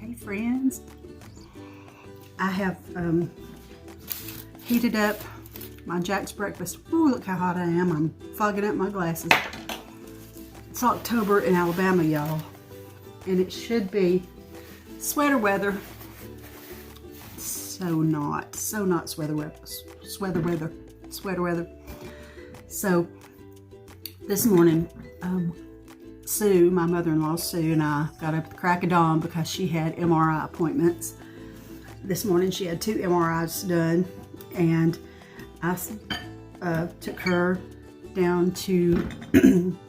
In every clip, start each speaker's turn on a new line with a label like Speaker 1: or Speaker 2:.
Speaker 1: Hey friends, I have heated up my Jack's breakfast. Ooh, look how hot I am. I'm fogging up my glasses. It's October in Alabama, y'all, and it should be sweater weather. So not sweater weather. So this morning, Sue, my mother-in-law Sue, and I got up at the crack of dawn because she had MRI appointments. This morning she had 2 MRIs done, and I took her down to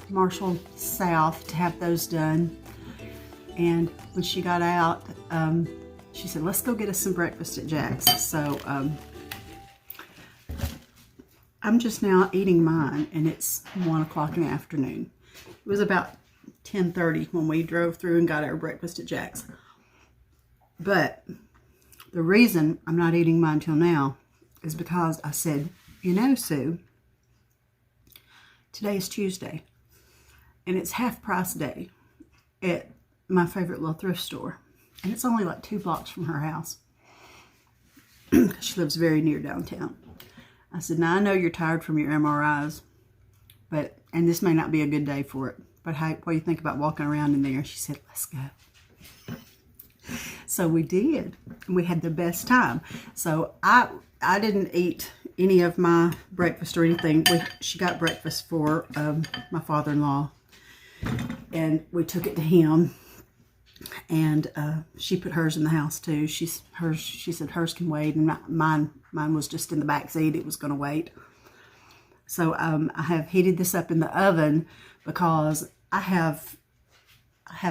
Speaker 1: Marshall South to have those done. And when she got out, she said, let's go get us some breakfast at Jack's. So I'm just now eating mine, and it's 1 o'clock in the afternoon. It was about 10:30 when we drove through and got our breakfast at Jack's. But the reason I'm not eating mine till now is because I said, you know, Sue, today is Tuesday, and it's half price day at my favorite little thrift store. And it's only like 2 blocks from her house because she lives very near downtown. I said, now I know you're tired from your MRIs, and this may not be a good day for it, but what do you think about walking around in there? She said, let's go. So we did. We had the best time. So I didn't eat any of my breakfast or anything. She got breakfast for my father-in-law, and we took it to him. And she put hers in the house too. She said hers can wait, and mine was just in the back seat. It was going to wait. So I have heated this up in the oven because I have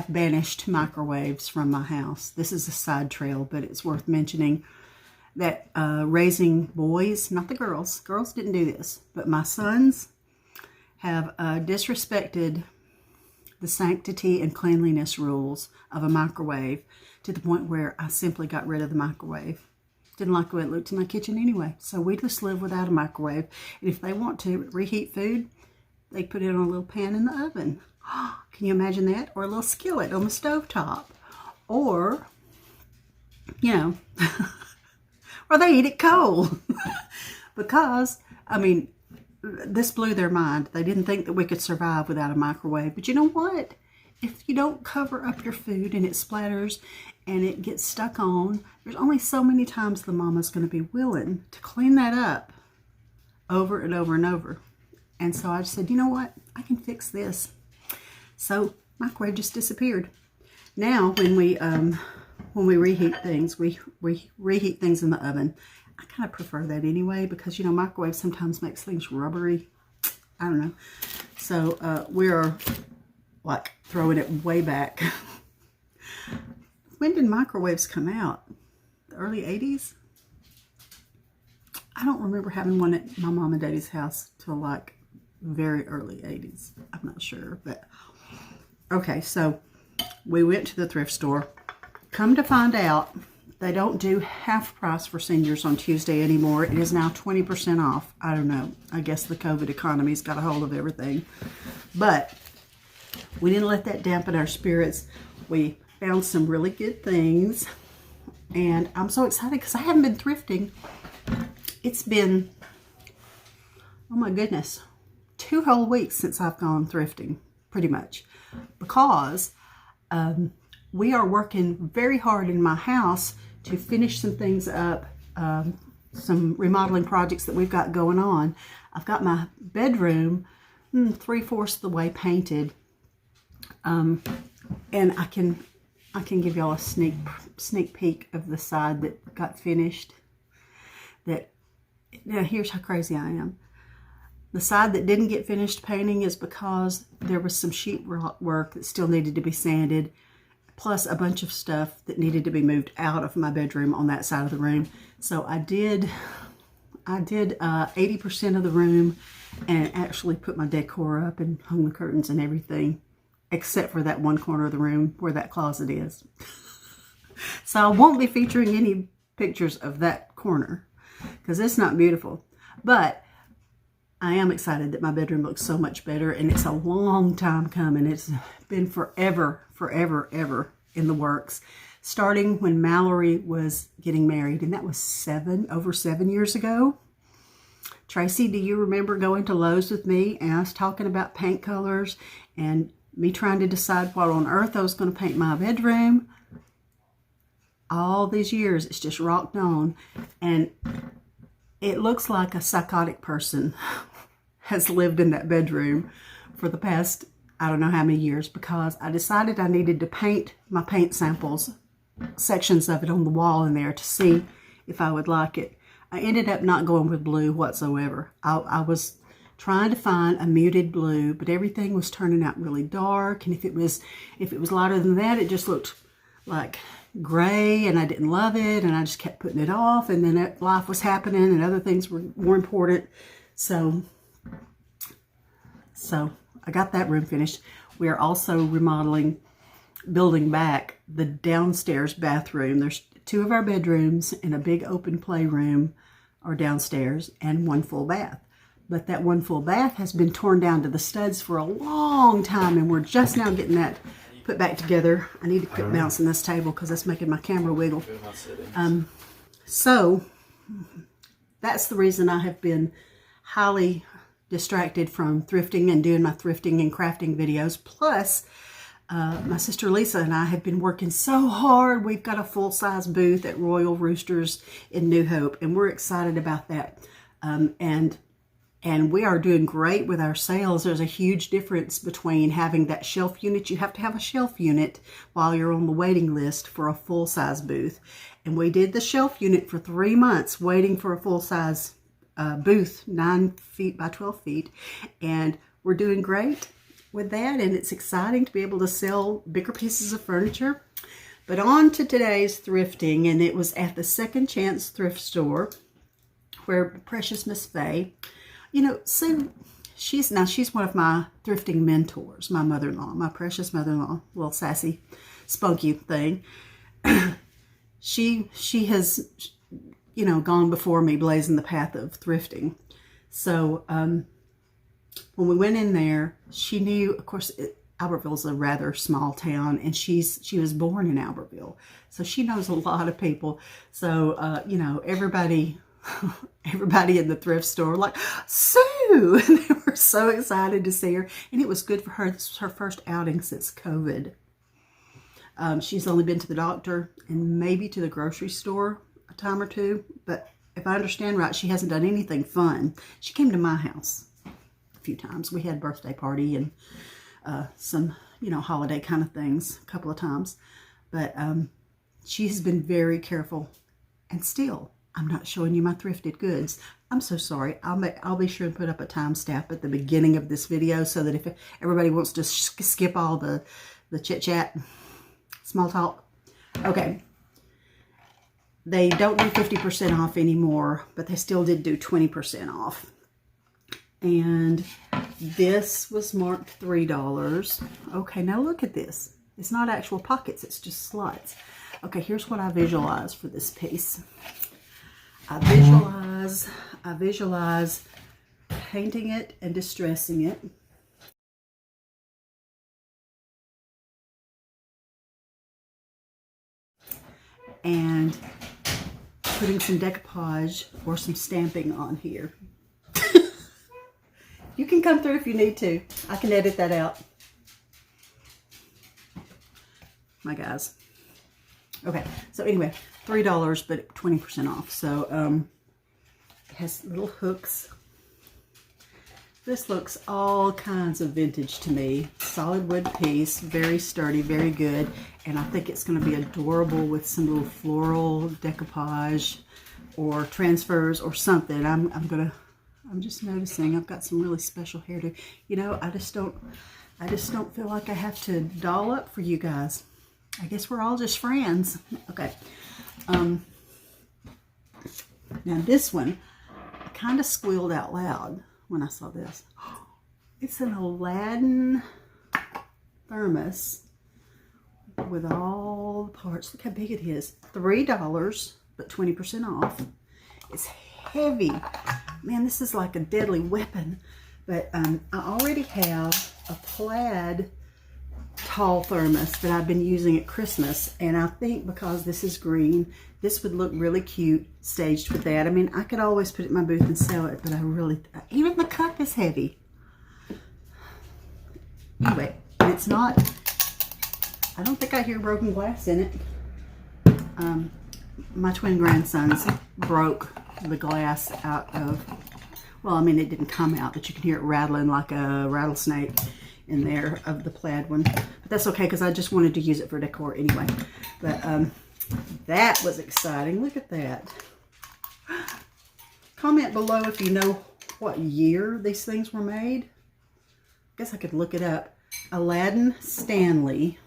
Speaker 1: banished microwaves from my house. This is a side trail, but it's worth mentioning that raising boys, not the girls didn't do this, but my sons have disrespected the sanctity and cleanliness rules of a microwave to the point where I simply got rid of the microwave. Didn't like the way it looked in my kitchen anyway. So we just live without a microwave. And if they want to reheat food, they put it on a little pan in the oven. Can you imagine that? Or a little skillet on the stovetop. Or, you know, or they eat it cold. Because, I mean, this blew their mind. They didn't think that we could survive without a microwave. But you know what? If you don't cover up your food and it splatters and it gets stuck on, there's only so many times the mama's going to be willing to clean that up over and over and over. And so I said, you know what? I can fix this. So microwave just disappeared. Now when we reheat things, we reheat things in the oven. I kind of prefer that anyway because, you know, microwave sometimes makes things rubbery. I don't know. So we're like throwing it way back. When did microwaves come out? The early 80s? I don't remember having one at my mom and daddy's house till like very early 80s. I'm not sure, but okay. So we went to the thrift store. Come to find out, they don't do half price for seniors on Tuesday anymore. It is now 20% off. I don't know. I guess the COVID economy's got a hold of everything. But we didn't let that dampen our spirits. We found some really good things. And I'm so excited because I haven't been thrifting. It's been, oh my goodness, 2 whole weeks since I've gone thrifting, pretty much. Because we are working very hard in my house to finish some things up, some remodeling projects that we've got going on. I've got my bedroom 3/4 of the way painted, and I can give y'all a sneak peek of the side that got finished. Now here's how crazy I am. The side that didn't get finished painting is because there was some sheet work that still needed to be sanded, plus a bunch of stuff that needed to be moved out of my bedroom on that side of the room. So I did 80% of the room and actually put my decor up and hung the curtains and everything, except for that one corner of the room where that closet is. So I won't be featuring any pictures of that corner because it's not beautiful. But I am excited that my bedroom looks so much better, and it's a long time coming. It's been forever in the works. starting when Mallory was getting married, and that was over 7 years ago. Tracy, do you remember going to Lowe's with me and us talking about paint colors and me trying to decide what on earth I was going to paint my bedroom? All these years, it's just rocked on, and it looks like a psychotic person has lived in that bedroom for the past, I don't know how many years, because I decided I needed to paint my paint samples, sections of it on the wall in there to see if I would like it. I ended up not going with blue whatsoever. I was trying to find a muted blue, but everything was turning out really dark, and if it was lighter than that, it just looked like gray, and I didn't love it, and I just kept putting it off, and then life was happening and other things were more important. So I got that room finished. We are also remodeling, building back the downstairs bathroom. There's 2 of our bedrooms and a big open playroom are downstairs and 1 full bath. But that 1 full bath has been torn down to the studs for a long time, and we're just now getting that put back together. I need to quit bouncing this table because that's making my camera wiggle. So that's the reason I have been highly distracted from thrifting and doing my thrifting and crafting videos. Plus, my sister Lisa and I have been working so hard. We've got a full-size booth at Royal Roosters in New Hope, and we're excited about that. And we are doing great with our sales. There's a huge difference between having that shelf unit. You have to have a shelf unit while you're on the waiting list for a full-size booth. And we did the shelf unit for 3 months waiting for a full-size booth, 9 feet by 12 feet. And we're doing great with that, and it's exciting to be able to sell bigger pieces of furniture. But on to today's thrifting, and it was at the Second Chance thrift store where precious Miss Faye, you know, Sue, she's one of my thrifting mentors, my mother-in-law, my precious mother-in-law, little sassy, spunky thing. She has, you know, gone before me blazing the path of thrifting. So when we went in there, she knew, of course, Albertville's a rather small town, and she was born in Albertville, so she knows a lot of people. So you know, everybody in the thrift store like, Sue, and they were so excited to see her, and it was good for her. This was her first outing since COVID. She's only been to the doctor and maybe to the grocery store a time or two, but if I understand right, she hasn't done anything fun. She came to my house a few times. We had a birthday party and some, you know, holiday kind of things a couple of times, but she's been very careful. And still, I'm not showing you my thrifted goods. I'm so sorry. I'll be sure to put up a timestamp at the beginning of this video so that if everybody wants to skip all the chit chat, small talk. Okay. They don't do 50% off anymore, but they still did do 20% off. And this was marked $3. Okay, now look at this. It's not actual pockets, it's just slots. Okay, here's what I visualize for this piece. I visualize painting it and distressing it. And putting some decoupage or some stamping on here. You can come through if you need to. I can edit that out. My guys. Okay, so anyway, $3, but 20% off. So it has little hooks. This looks all kinds of vintage to me. Solid wood piece, very sturdy, very good. And I think it's going to be adorable with some little floral decoupage or transfers or something. I'm just noticing I've got some really special hairdo. You know, I just don't feel like I have to doll up for you guys. I guess we're all just friends. Okay. Now this one, I kind of squealed out loud when I saw this. It's an Aladdin thermos with all the parts. Look how big it is. $3, but 20% off. It's heavy. Man, this is like a deadly weapon. But I already have a plaid tall thermos that I've been using at Christmas, and I think because this is green, this would look really cute staged with that. I mean, I could always put it in my booth and sell it, but I really, even the cup is heavy. Anyway, it's not, I don't think I hear broken glass in it. My twin grandsons broke the glass out of, well, I mean, it didn't come out, but you can hear it rattling like a rattlesnake in there of the plaid one. But that's okay, because I just wanted to use it for decor anyway. But that was exciting. Look at that. Comment below if you know what year these things were made. I guess I could look it up. Aladdin Stanley.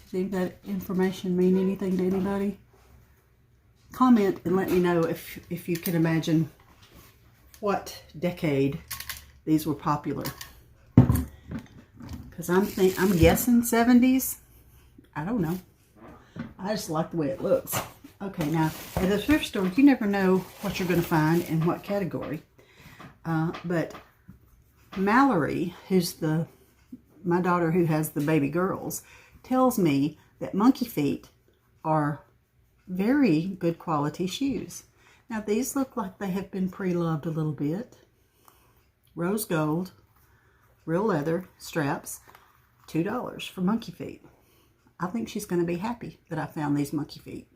Speaker 1: Does that information mean anything to anybody? Comment and let me know if you can imagine what decade these were popular. Because I'm guessing 70s. I don't know. I just like the way it looks. Okay, now at the thrift store, you never know what you're going to find in what category. But Mallory, who's my daughter who has the baby girls, tells me that monkey feet are very good quality shoes. Now these look like they have been pre-loved a little bit. Rose gold, real leather straps, $2 for monkey feet. I think she's going to be happy that I found these monkey feet.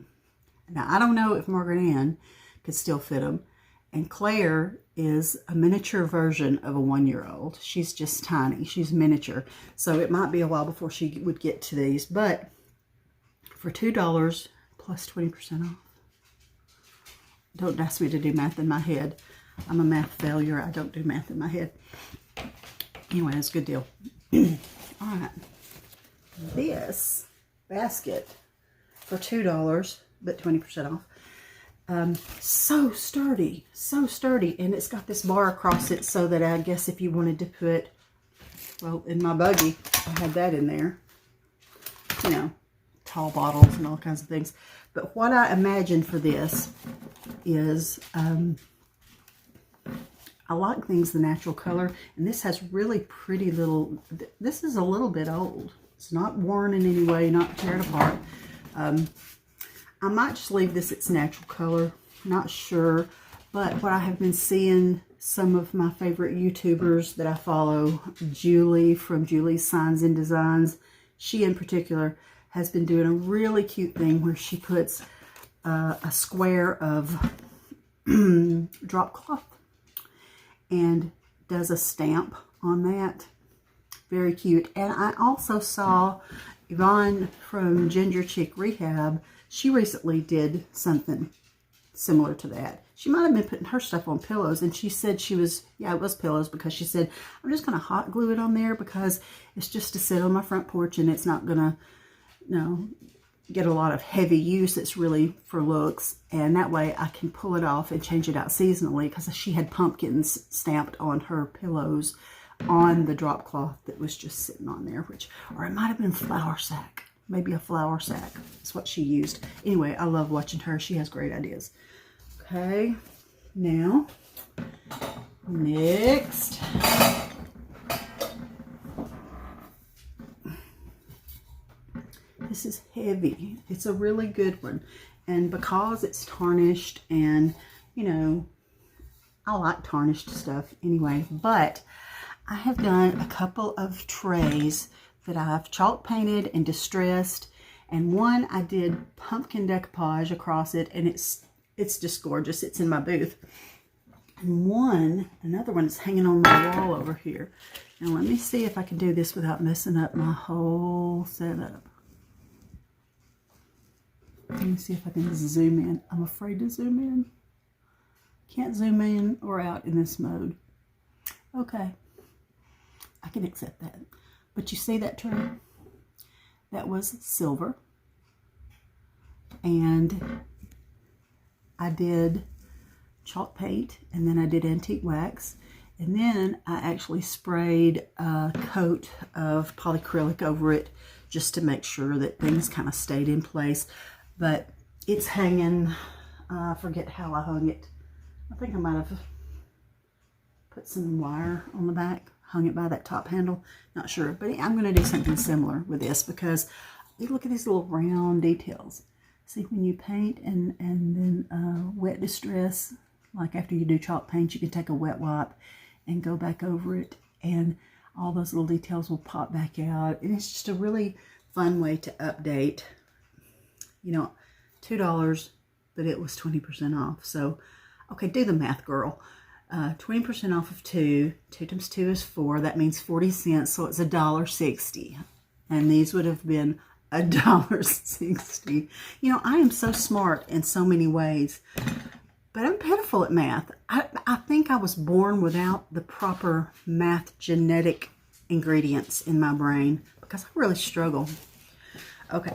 Speaker 1: Now I don't know if Margaret Ann could still fit them. And Claire is a miniature version of a 1-year-old. She's just tiny. She's miniature. So it might be a while before she would get to these. But for $2 plus 20% off. Don't ask me to do math in my head. I'm a math failure. I don't do math in my head. Anyway, it's a good deal. All right. This basket for $2 but 20% off. So sturdy, and it's got this bar across it so that I guess if you wanted to put, well, in my buggy, I had that in there, you know, tall bottles and all kinds of things. But what I imagine for this is, I like things the natural color, and this has really pretty little, this is a little bit old. It's not worn in any way, not teared apart. I might just leave this its natural color, not sure, but what I have been seeing some of my favorite YouTubers that I follow, Julie from Julie's Signs and Designs, she in particular has been doing a really cute thing where she puts a square of drop cloth and does a stamp on that. Very cute. And I also saw Yvonne from Ginger Chick Rehab. She recently did something similar to that. She might have been putting her stuff on pillows, and she said she was, yeah, it was pillows, because she said, I'm just going to hot glue it on there because it's just to sit on my front porch and it's not going to, you know, get a lot of heavy use. It's really for looks, and that way I can pull it off and change it out seasonally, because she had pumpkins stamped on her pillows on the drop cloth that was just sitting on there, which, or it might have been flour sack. Maybe a flour sack is what she used. Anyway, I love watching her. She has great ideas. Okay, now, next. This is heavy. It's a really good one. And because it's tarnished, and, you know, I like tarnished stuff anyway, but I have done a couple of trays that I've chalk painted and distressed, and one I did pumpkin decoupage across it, and it's just gorgeous. It's in my booth. And another one is hanging on my wall over here. Now let me see if I can do this without messing up my whole setup. Let me see if I can zoom in. I'm afraid to zoom in. Can't zoom in or out in this mode. Okay, I can accept that. But you see that tray? That was silver. And I did chalk paint, and then I did antique wax. And then I actually sprayed a coat of polyacrylic over it just to make sure that things kind of stayed in place. But it's hanging, I forget how I hung it. I think I might have put some wire on the back, hung it by that top handle. Not sure, but I'm going to do something similar with this because look at these little round details. See, when you paint and then wet distress, like after you do chalk paint, you can take a wet wipe and go back over it, and all those little details will pop back out. And it's just a really fun way to update. You know, $2, but it was 20% off. So, okay, do the math, girl. 20% off of 2. 2 times 2 is 4. That means 40 cents, so it's $1.60. And these would have been $1.60. You know, I am so smart in so many ways, but I'm pitiful at math. I think I was born without the proper math genetic ingredients in my brain because I really struggle. Okay.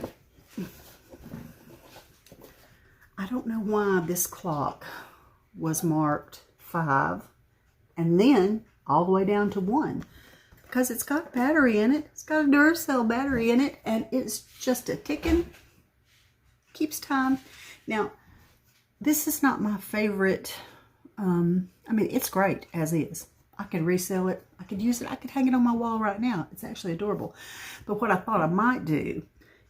Speaker 1: I don't know why this clock was marked 5 and then all the way down to 1. Because it's got a battery in it. It's got a Duracell battery in it, and it's just a ticking. Keeps time. Now, this is not my favorite. I mean, it's great as is. I could resell it. I could use it. I could hang it on my wall right now. It's actually adorable. But what I thought I might do, you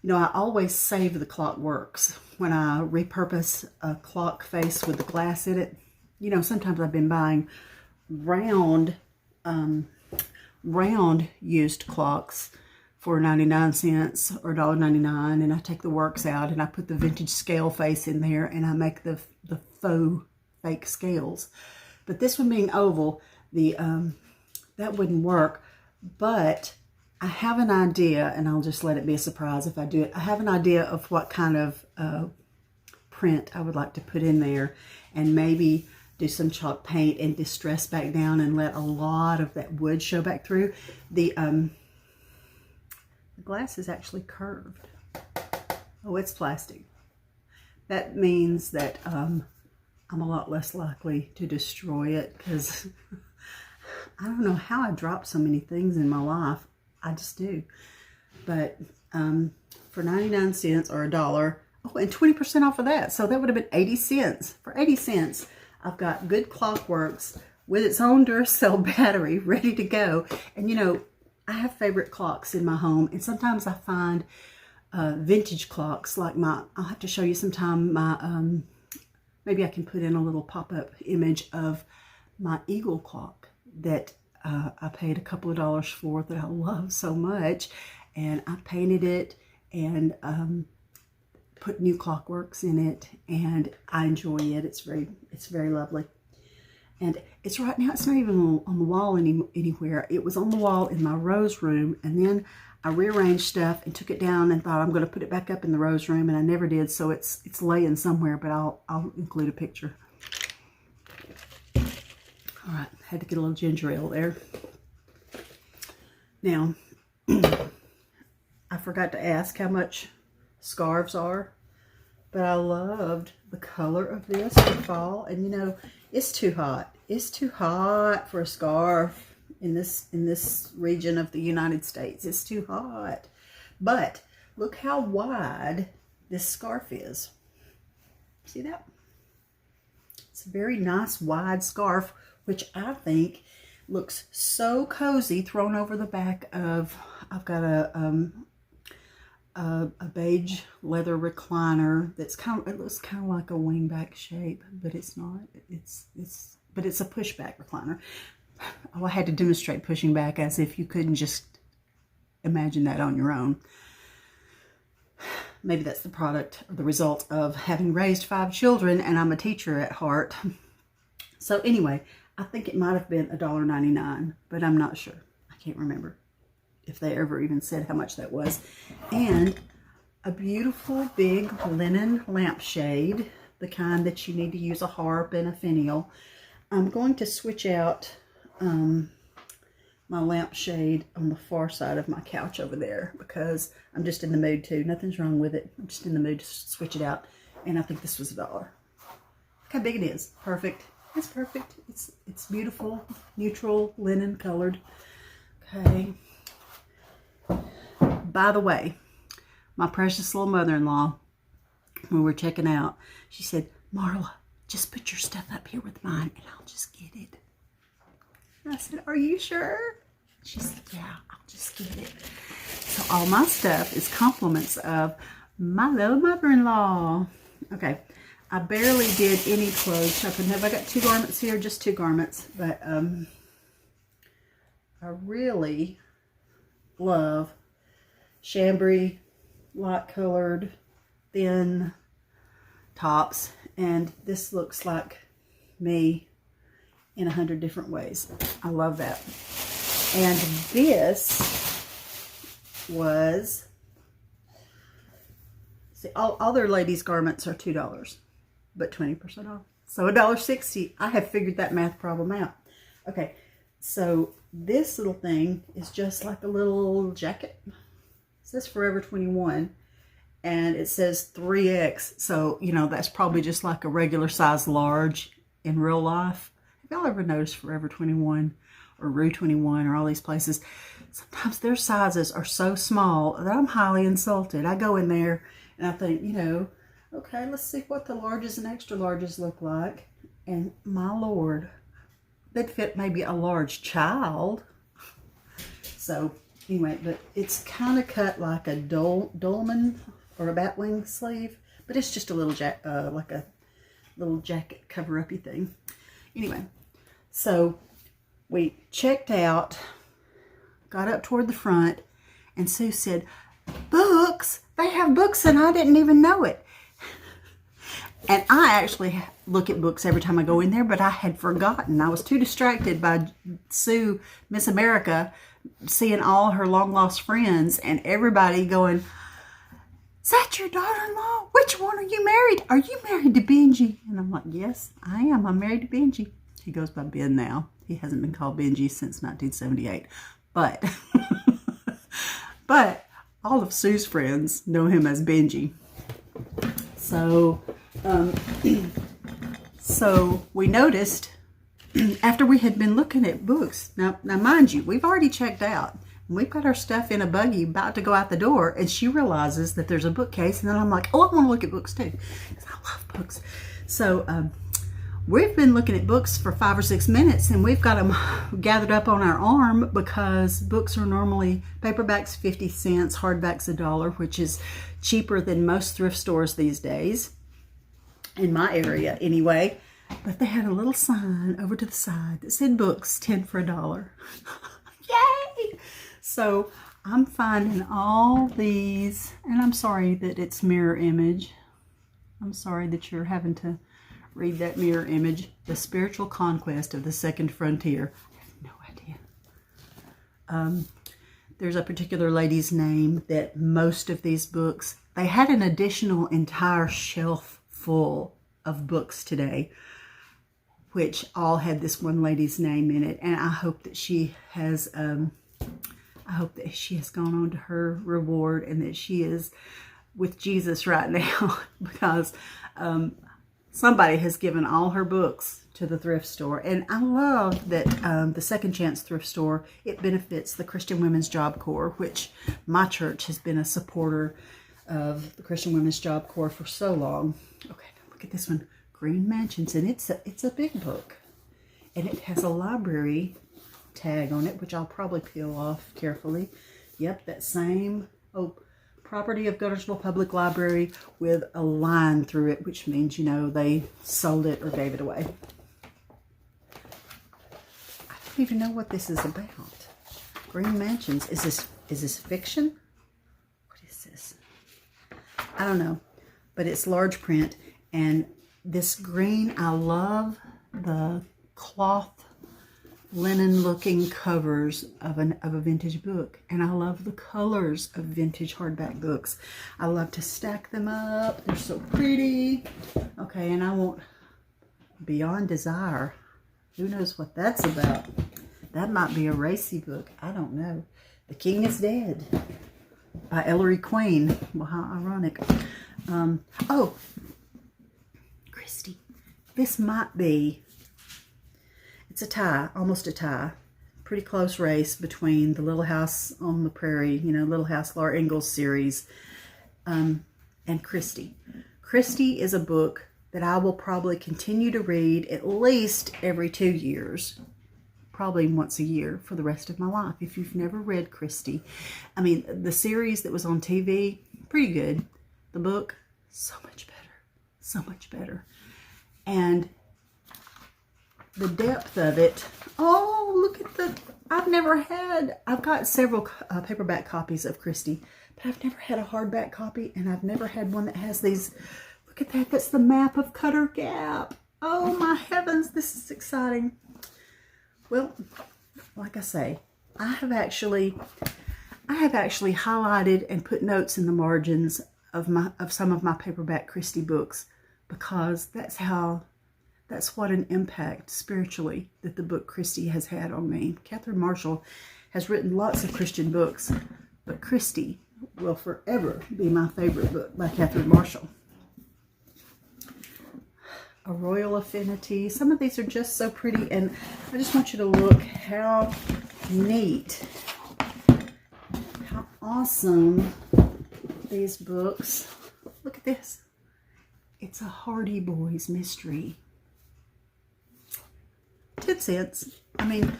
Speaker 1: know, I always save the clock works when I repurpose a clock face with the glass in it. You know, sometimes I've been buying round used clocks for 99 cents or $1.99, and I take the works out and I put the vintage scale face in there and I make the faux fake scales. But this one being oval, that wouldn't work. But I have an idea, and I'll just let it be a surprise if I do it. I have an idea of what kind of print I would like to put in there, and maybe do some chalk paint and distress back down and let a lot of that wood show back through. The glass is actually curved. Oh, it's plastic. That means that I'm a lot less likely to destroy it because I don't know how I dropped so many things in my life. I just do. But for 99 cents or $1, oh, and 20% off of that. So that would have been 80 cents. For 80 cents, I've got good Clockworks with its own Duracell battery ready to go. And you know, I have favorite clocks in my home, and sometimes I find vintage clocks like I'll have to show you sometime maybe I can put in a little pop-up image of my Eagle clock that I paid a couple of dollars for, that I love so much, and I painted it and put new Clockworks in it, and I enjoy it. It's very lovely. And it's right now, it's not even on the wall anywhere. It was on the wall in my rose room, and then I rearranged stuff and took it down and thought I'm going to put it back up in the rose room, and I never did. So it's laying somewhere, but I'll include a picture. All right, had to get a little ginger ale there. Now, I forgot to ask how much scarves are, but I loved the color of this for fall. And you know, it's too hot. It's too hot for a scarf in this region of the United States. It's too hot. But look how wide this scarf is. See that? It's a very nice wide scarf, which I think looks so cozy thrown over the back of, I've got a beige leather recliner that's it looks kind of like a wingback shape, but it's not. But it's a pushback recliner. Oh, I had to demonstrate pushing back as if you couldn't just imagine that on your own. Maybe that's the product or the result of having raised 5 children, and I'm a teacher at heart. So anyway, I think it might have been $1.99, but I'm not sure. I can't remember if they ever even said how much that was. And a beautiful big linen lampshade, the kind that you need to use a harp and a finial. I'm going to switch out my lampshade on the far side of my couch over there because I'm just in the mood to. Nothing's wrong with it. I'm just in the mood to switch it out. And I think this was $1. Look how big it is. Perfect. It's perfect. It's beautiful, neutral, linen colored. Okay. By the way, my precious little mother-in-law, when we were checking out, she said, "Marla, just put your stuff up here with mine and I'll just get it." And I said, are you sure? She said, yeah, I'll just get it. So all my stuff is compliments of my little mother-in-law. Okay, I barely did any clothes shopping. Have I got 2 garments here? Just 2 garments. But I really love chambray, light colored, thin tops. And this looks like me in 100 different ways. I love that. And this was, see, all their ladies' garments are $2, but 20% off. So $1.60. I have figured that math problem out. Okay, so this little thing is just like a little jacket. It says Forever 21, and it says 3X. So, you know, that's probably just like a regular size large in real life. Have y'all ever noticed Forever 21 or Rue 21 or all these places? Sometimes their sizes are so small that I'm highly insulted. I go in there and I think, you know, okay, let's see what the larges and extra larges look like. And my Lord, they'd fit maybe a large child. So anyway, but it's kind of cut like a dolman or a batwing sleeve, but it's just a little like a little jacket cover-uppy thing. Anyway, so we checked out, got up toward the front, and Sue said, books, they have books and I didn't even know it. And I actually look at books every time I go in there, but I had forgotten. I was too distracted by Sue, Miss America, seeing all her long-lost friends and everybody going, is that your daughter-in-law? Which one are you married? Are you married to Benji? And I'm like, yes, I am. I'm married to Benji. He goes by Ben now. He hasn't been called Benji since 1978. But, but all of Sue's friends know him as Benji. So, so we noticed after we had been looking at books. Now mind you, we've already checked out. We've got our stuff in a buggy about to go out the door, and she realizes that there's a bookcase, and then I'm like, oh, I want to look at books too, because I love books. So we've been looking at books for 5 or 6 minutes, and we've got them gathered up on our arm because books are normally, paperbacks 50 cents, hardbacks $1, which is cheaper than most thrift stores these days, in my area anyway. But they had a little sign over to the side that said books 10 for $1. Yay! So I'm finding all these, and I'm sorry that it's mirror image. I'm sorry that you're having to read that mirror image. The Spiritual Conquest of the Second Frontier. I have no idea. There's a particular lady's name that most of these books, they had an additional entire shelf full of books today, which all had this one lady's name in it. And I hope that she has, gone on to her reward and that she is with Jesus right now, because somebody has given all her books to the thrift store. And I love that the Second Chance thrift store, it benefits the Christian Women's Job Corps, which my church has been a supporter of the Christian Women's Job Corps for so long. Okay, look at this one, Green Mansions, and it's a big book, and it has a library tag on it, which I'll probably peel off carefully. Yep, that same property of Guntersville Public Library with a line through it, which means, you know, they sold it or gave it away. I don't even know what this is about. Green Mansions. Is this fiction? What is this? I don't know, but it's large print, and this green, I love the cloth linen looking covers of a vintage book, and I love the colors of vintage hardback books. I love to stack them up. They're so pretty. Okay, and I want Beyond Desire. Who knows what that's about? That might be a racy book. I don't know. The King is Dead by Ellery Queen. Well, how ironic. Oh, Christy, this might be, it's a tie, almost a tie. Pretty close race between the Little House on the Prairie, you know, Little House Laura Ingalls series, and Christy. Christy is a book that I will probably continue to read at least every 2 years. probably once a year for the rest of my life. If you've never read Christy, I mean, the series that was on TV, pretty good. The book, so much better. So much better. And the depth of it, oh, look at the, I've got several paperback copies of Christy, but I've never had a hardback copy, and I've never had one that has these, look at that, that's the map of Cutter Gap. Oh my heavens, this is exciting. Well, like I say, I have actually highlighted and put notes in the margins of some of my paperback Christy books, because that's what an impact spiritually that the book Christy has had on me. Catherine Marshall has written lots of Christian books, but Christy will forever be my favorite book by Catherine Marshall. A Royal Affinity. Some of these are just so pretty, and I just want you to look how neat, how awesome these books. Look at this. It's a Hardy Boys mystery. 10 cents. I mean,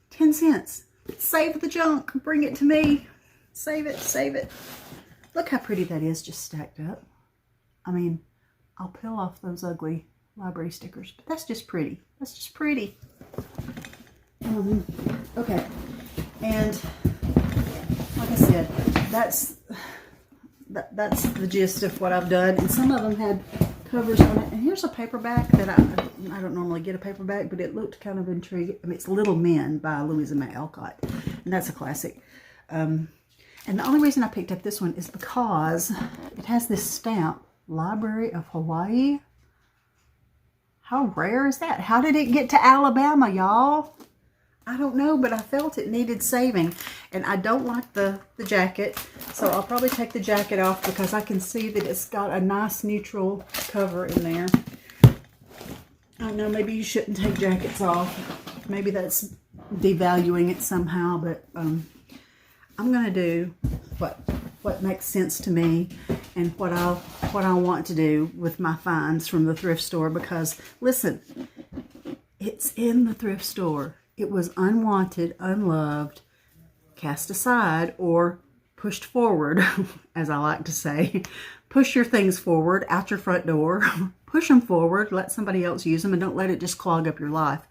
Speaker 1: 10 cents. Save the junk. Bring it to me. Save it. Save it. Look how pretty that is, just stacked up. I mean, I'll peel off those ugly library stickers, but that's just pretty. That's just pretty. Okay. And like I said, that's the gist of what I've done. And some of them had covers on it. And here's a paperback that I don't normally get a paperback, but it looked kind of intriguing. I mean, it's Little Men by Louisa May Alcott, and that's a classic. And the only reason I picked up this one is because it has this stamp, Library of Hawaii. How rare is that? How did it get to Alabama, y'all? I don't know, but I felt it needed saving. And I don't like the jacket, so I'll probably take the jacket off, because I can see that it's got a nice neutral cover in there. I don't know, maybe you shouldn't take jackets off. Maybe that's devaluing it somehow, but I'm going to do what makes sense to me, and what I want to do with my finds from the thrift store. Because listen, it's in the thrift store. It was unwanted, unloved, cast aside, or pushed forward, as I like to say. Push your things forward out your front door. Push them forward. Let somebody else use them, and don't let it just clog up your life.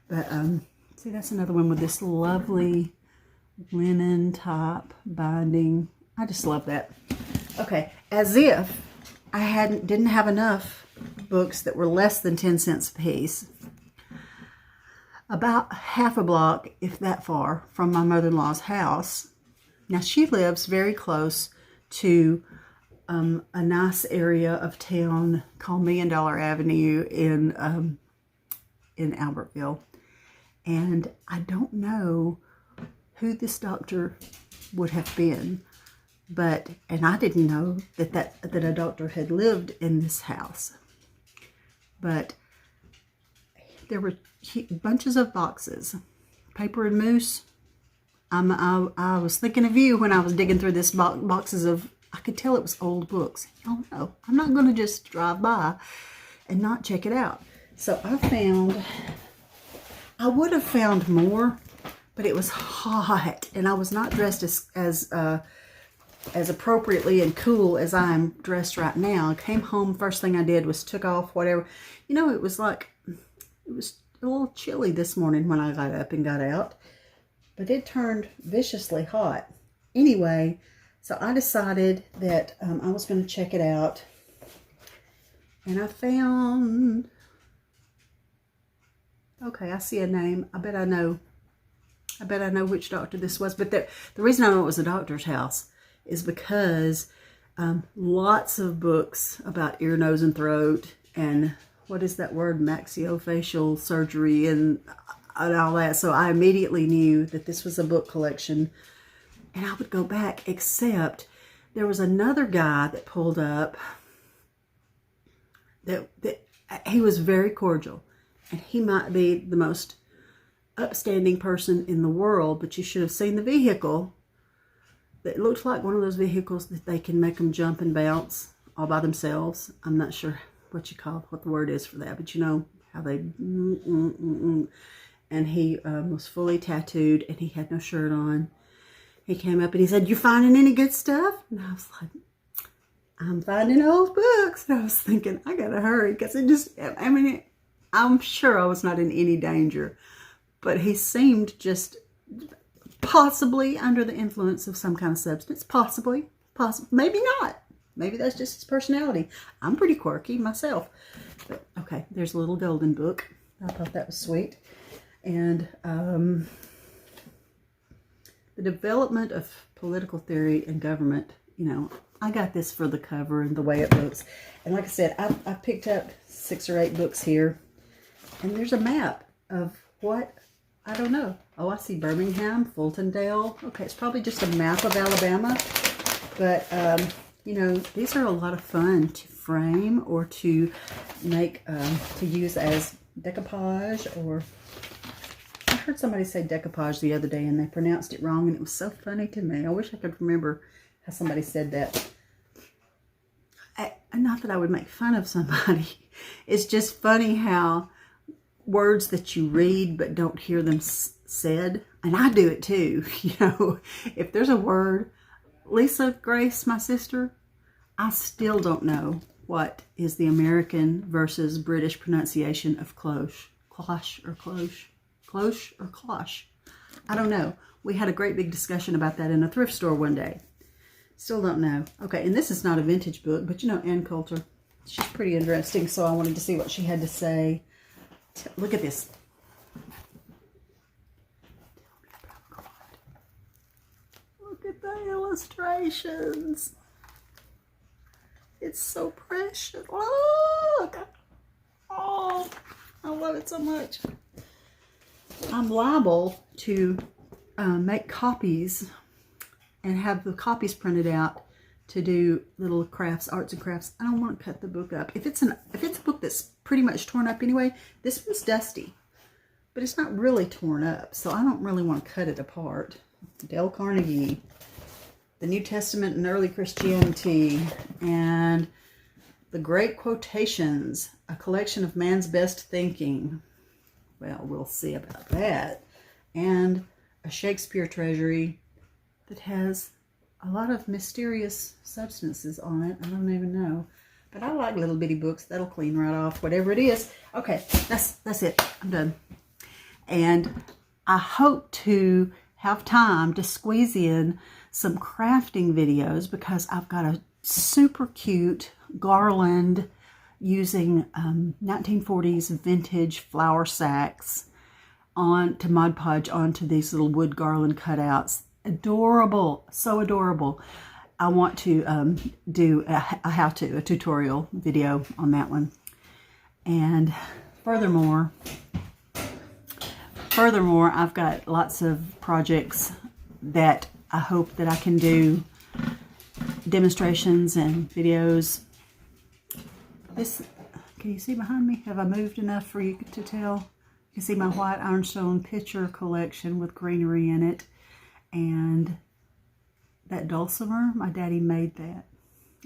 Speaker 1: But see, that's another one with this lovely linen top binding. I just love that. Okay, as if I didn't have enough books that were less than 10 cents a piece. About half a block, if that far, from my mother-in-law's house. Now, she lives very close to a nice area of town called $1 Million Avenue in Albertville. And I don't know who this doctor would have been, and I didn't know that a doctor had lived in this house. But there were bunches of boxes, paper and mousse. I was thinking of you when I was digging through this boxes of, I could tell it was old books. Oh no, I'm not going to just drive by and not check it out. So I would have found more, but it was hot, and I was not dressed as appropriately and cool as I'm dressed right now. I came home, first thing I did was took off whatever. You know, it was a little chilly this morning when I got up and got out, but it turned viciously hot. Anyway, so I decided that I was going to check it out, and I found, okay, I see a name. I bet I know which doctor this was. But the reason I know it was a doctor's house is because lots of books about ear, nose, and throat, and what is that word, maxillofacial surgery, and all that. So I immediately knew that this was a book collection, and I would go back, except there was another guy that pulled up that he was very cordial, and he might be the most upstanding person in the world, but you should have seen the vehicle. It looked like one of those vehicles that they can make them jump and bounce all by themselves. I'm not sure what the word is for that, but you know how they, and and he was fully tattooed, and he had no shirt on. He came up and he said, "You finding any good stuff?" And I was like, "I'm finding old books." And I was thinking, I gotta hurry, because I'm sure I was not in any danger, but he seemed just possibly under the influence of some kind of substance. Possibly, maybe not. Maybe that's just his personality. I'm pretty quirky myself. But okay, there's a little golden book. I thought that was sweet. And the development of political theory and government, you know, I got this for the cover and the way it looks. And like I said, I picked up 6 or 8 books here. And there's a map of what, I don't know. Oh, I see Birmingham, Fultondale. Okay, it's probably just a map of Alabama. But, you know, these are a lot of fun to frame or to make, to use as decoupage. Or I heard somebody say decoupage the other day and they pronounced it wrong, and it was so funny to me. I wish I could remember how somebody said that. Not that I would make fun of somebody. It's just funny how words that you read but don't hear them said, and I do it too. You know, if there's a word, Lisa Grace, my sister, I still don't know what is the American versus British pronunciation of cloche. Cloche or cloche? Cloche or cloche? I don't know. We had a great big discussion about that in a thrift store one day. Still don't know. Okay, and this is not a vintage book, but you know, Ann Coulter, she's pretty interesting, so I wanted to see what she had to say. Look at this. Look at the illustrations. It's so precious. Look. Oh, I love it so much. I'm liable to make copies and have the copies printed out to do little crafts, arts and crafts. I don't want to cut the book up. If it's a book that's pretty much torn up anyway, this one's dusty, but it's not really torn up, so I don't really want to cut it apart. Dale Carnegie, The New Testament and Early Christianity, and The Great Quotations, a collection of man's best thinking. Well, we'll see about that. And a Shakespeare treasury that has a lot of mysterious substances on it. I don't even know. But I like little bitty books. That'll clean right off, whatever it is. Okay, that's it. I'm done. And I hope to have time to squeeze in some crafting videos, because I've got a super cute garland using 1940s vintage flour sacks to Mod Podge onto these little wood garland cutouts. Adorable, so adorable. I want to do a tutorial video on that one. And furthermore, I've got lots of projects that I hope that I can do demonstrations and videos. This, can you see behind me? Have I moved enough for you to tell? You can see my white ironstone picture collection with greenery in it. And that dulcimer, my daddy made that.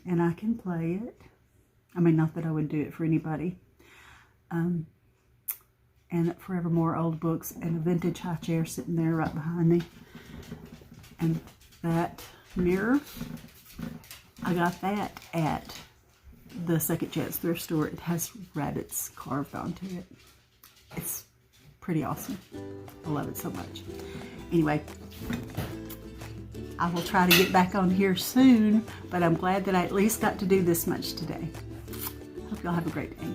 Speaker 1: And I can play it. I mean, not that I would do it for anybody. And forevermore old books and a vintage high chair sitting there right behind me. And that mirror, I got that at the Second Chance thrift store. It has rabbits carved onto it. It's pretty awesome. I love it so much. Anyway, I will try to get back on here soon, but I'm glad that I at least got to do this much today. Hope y'all have a great day.